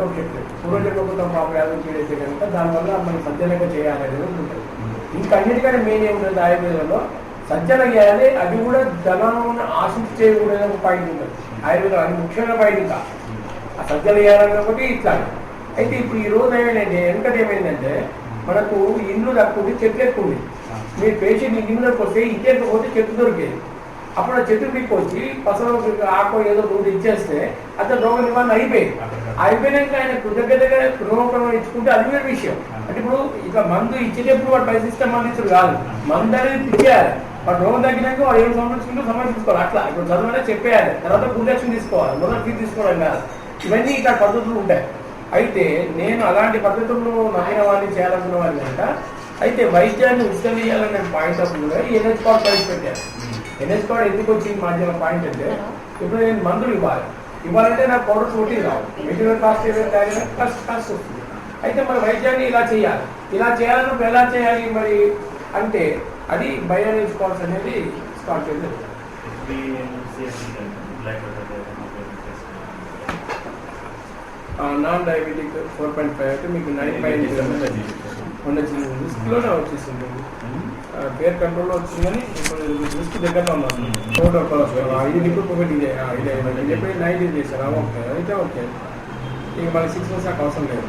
ఒకటి చెప్తారు పూర్వజన్మకృతం పాప వ్యాధులు చేస్తే కనుక దానివల్ల మనం సజ్జనంగా చేయాలి అనేది ఉంటుంది. ఇంకా అన్నిటికంటే మెయిన్ ఏముంటుంది ఆయుర్వేదంలో సజ్జన చేయాలి, అది కూడా ధనం ఆశించి చేయకూడదు ఒక పాయింట్ ఉంటుంది ఆయుర్వేదం, అది ముఖ్యమైన పాయింట్. ఇంకా ఆ సజ్జన చేయాలని ఒకటి ఇట్లా. అయితే ఇప్పుడు ఈ రోజు ఏమైందంటే వెనకటి ఏమైందంటే మనకు ఇండ్లు తక్కువ చెట్లు ఎక్కువ ఉంది. మీరు పేషెంట్ ఇంట్లోకి వస్తే ఇచ్చేకపోతే చెట్టు దొరికేది. అప్పుడు ఆ చెట్టు మీకు వచ్చి పసలు ఆకు ఏదో రోజు ఇచ్చేస్తే అతను రోగ నివారణ అయిపోయింది. అయిపోయినాక ఆయన కృతజ్ఞతగా రోగం ఇచ్చుకుంటే అది వేరే విషయం. అంటే ఇప్పుడు ఇక మందు ఇచ్చేటప్పుడు వాడు పైసలు ఇస్తే మందు ఇచ్చారు కాదు, మందు అనేది ఇచ్చేయాలి. వాడు రోగం తగ్గినాక వాడు ఏం సమర్పించుకోవాలి. అట్లా ఇప్పుడు చదువునే చెప్పేయాలి, తర్వాత గురుదక్షిణ తీసుకోవాలి, మొదటి ఫీజు తీసుకోవడం కాదు. ఇవన్నీ ఇక్కడ పద్ధతులు ఉంటాయి. అయితే నేను అలాంటి పద్ధతుల్లో నమ్మిన వాడిని చేయాలనుకున్న వాడిని కనుక అయితే వైద్యాన్ని విస్తరించాలనే పాయింట్ ఆఫ్ వ్యూగా ఈ ఎన్హెచ్ కార్డ్ ప్రవేశపెట్టాను. ఎన్హెచ్ కార్డ్ ఎందుకు వచ్చింది మాధ్యమ పాయింట్ అంటే ఇప్పుడు నేను మందులు ఇవ్వాలంటే నాకు పౌడర్స్ ఒకటి రావు, మెటీరియల్ కాస్ట్ ఏదైనా కాస్ట్ వస్తుంది. అయితే మరి వైద్యాన్ని ఇలా చేయాలి, ఇలా చేయాలన్నప్పుడు ఎలా చేయాలి మరి అంటే అది బయోఎన్హెచ్ కార్డ్స్ అనేది స్టార్ట్ చేయాలి. నాన్ డయాబెటిక్ 4.5 అయితే మీకు 9.5 రిస్క్లోనే వచ్చేసింది. పేర్ కంట్రోల్లో వచ్చిందని ఇప్పుడు రిస్క్ దగ్గరలో ఉన్నాను. టోటల్ కొలెస్ట్రాల్ ఇది లిక్విడ్ ఒకటి ఇదే చెప్పి 90 చేశాను. ఓకే అయితే ఓకే, ఇక మళ్ళీ 6 months నాకు అవసరం లేదు.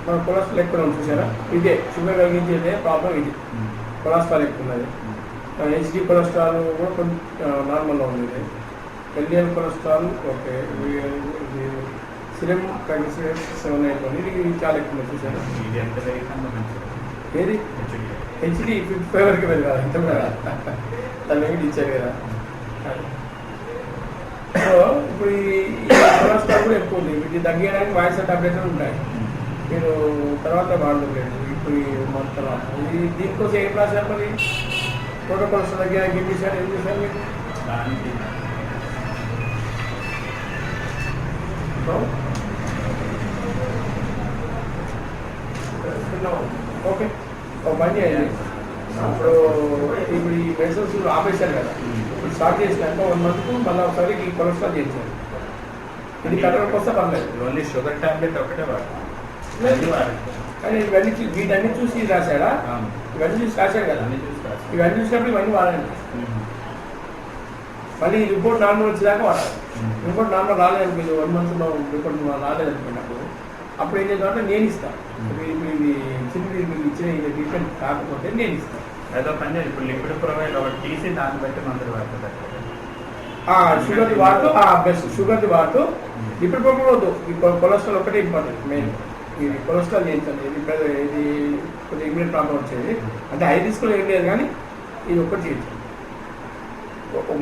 మన కొలెస్ట్రాల్ ఎక్కువ ఉంది చూసారా, ఇదే షుగర్ కలిగించేదే ప్రాబ్లం. ఇది కొలెస్ట్రాల్ ఎక్కువ ఉన్నది. హెచ్డి కొలెస్ట్రాల్ కూడా కొంచెం నార్మల్గా ఉంది. ఇది LDL cholesterol okay, serum triglycerides 780 ఇది చాలా ఎక్కువ చూసాను. ఏది హెచ్డి 55 వరకు వెళ్ళాలి, ఇంత కూడా దాన్ని ఏమిటి ఇచ్చారు కదా. సో ఇప్పుడు ఈ కొలెస్ట్రాల్ కూడా ఎక్కువ ఉంది. వీటిని తగ్గించడానికి వాయిస్ టాబ్లెట్లు ఉంటాయి, మీరు తర్వాత వాడలేదు. ఇప్పుడు మొత్తం ఇది దీనికోసం ఏం రాశారు మరి? టోటల్ కొలెస్ట్రాల్ తగ్గడానికి ఏం చేశారు, ఏం చేశారు మీకు? ఓకే ఒక పని చేయండి. ఇప్పుడు ఈ మెడిసిన్స్ ఆపేశారు కదా, ఇప్పుడు స్టార్ట్ చేసినాక 1 month మళ్ళీ ఒకసారి ఈ కొలెస్ట్రాల్ చేయించారు. ఇది కట్టడానికి వస్తే పర్లేదు, ఓన్లీ షుగర్ టాబ్లెట్ ఒకటే కానీ ఇవన్నీ వీటన్నీ చూసి రాశాడా? ఇవన్నీ చూసి రాశాడు కదా, ఇవన్నీ చూసినప్పుడు ఇవన్నీ వాడండి. మళ్ళీ రిపోర్ట్ నార్మల్ వచ్చేదాకా వాడాలి. రిపోర్ట్ నార్మల్ రాలేదనుకోండి, 1 monthలో రిపోర్ట్ రాలేదనుకున్నప్పుడు అప్పుడు ఏం చేద్దామంటే నేను ఇస్తాను. ఇది చిన్న మీకు ఇచ్చిన ఇది ట్రీట్మెంట్ కాకపోతే నేను ఇస్తాను. ఏదో పని చేయాలి. ఇప్పుడు లిక్విడ్ ప్రొవైడ్ ఒకటి తీసి దాన్ని బట్టి మందులు వాడుతుంది. షుగర్ది వాడుతూ బెస్ట్, షుగర్ది వాడుతూ లిక్విడ్ ప్రొవైడ్ వద్దు. ఈ కొలెస్ట్రాల్ ఒకటే ఇంపార్టెంట్ మెయిన్. ఇది కొలెస్ట్రాల్ చేయించండి. ఇది కొద్దిగా ఇమ్యూనిటీ ప్రాబ్లం వచ్చేది, అంటే హై రిస్క్లో ఏం లేదు, కానీ ఇది ఒక్కటి చేయించండి.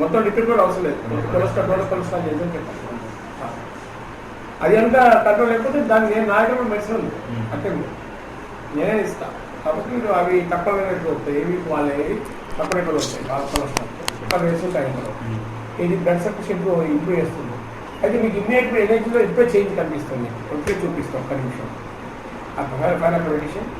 మొత్తం లిక్విడ్ కూడా అవసరం లేదు, కొలెస్ట్రాల్ చేయించని చెప్పండి. అది కనుక కంట్రోల్ లేకపోతే దాన్ని నేను నా దగ్గర మెడిసిన్ ఉంది అంటే నేనే ఇస్తాను. కాబట్టి మీరు అవి తక్కువ రేట్లు వస్తాయి, ఏవి వాళ్ళేవి తక్కువ రేట్లు వస్తాయి. బాగా కొలెస్ట్రాల్ తక్కువ రేట్స్ టైంలో ఇది బ్లడ్ సర్క్యులేషన్ ఇంప్రూవ్ చేస్తుంది. అయితే మీకు ఇమ్మీడియట్ ఎనర్జీలో ఇప్పుడే చేంజ్ కనిపిస్తుంది. ఒకే చూపిస్తాం ఒక్క నిమిషం. Final medicine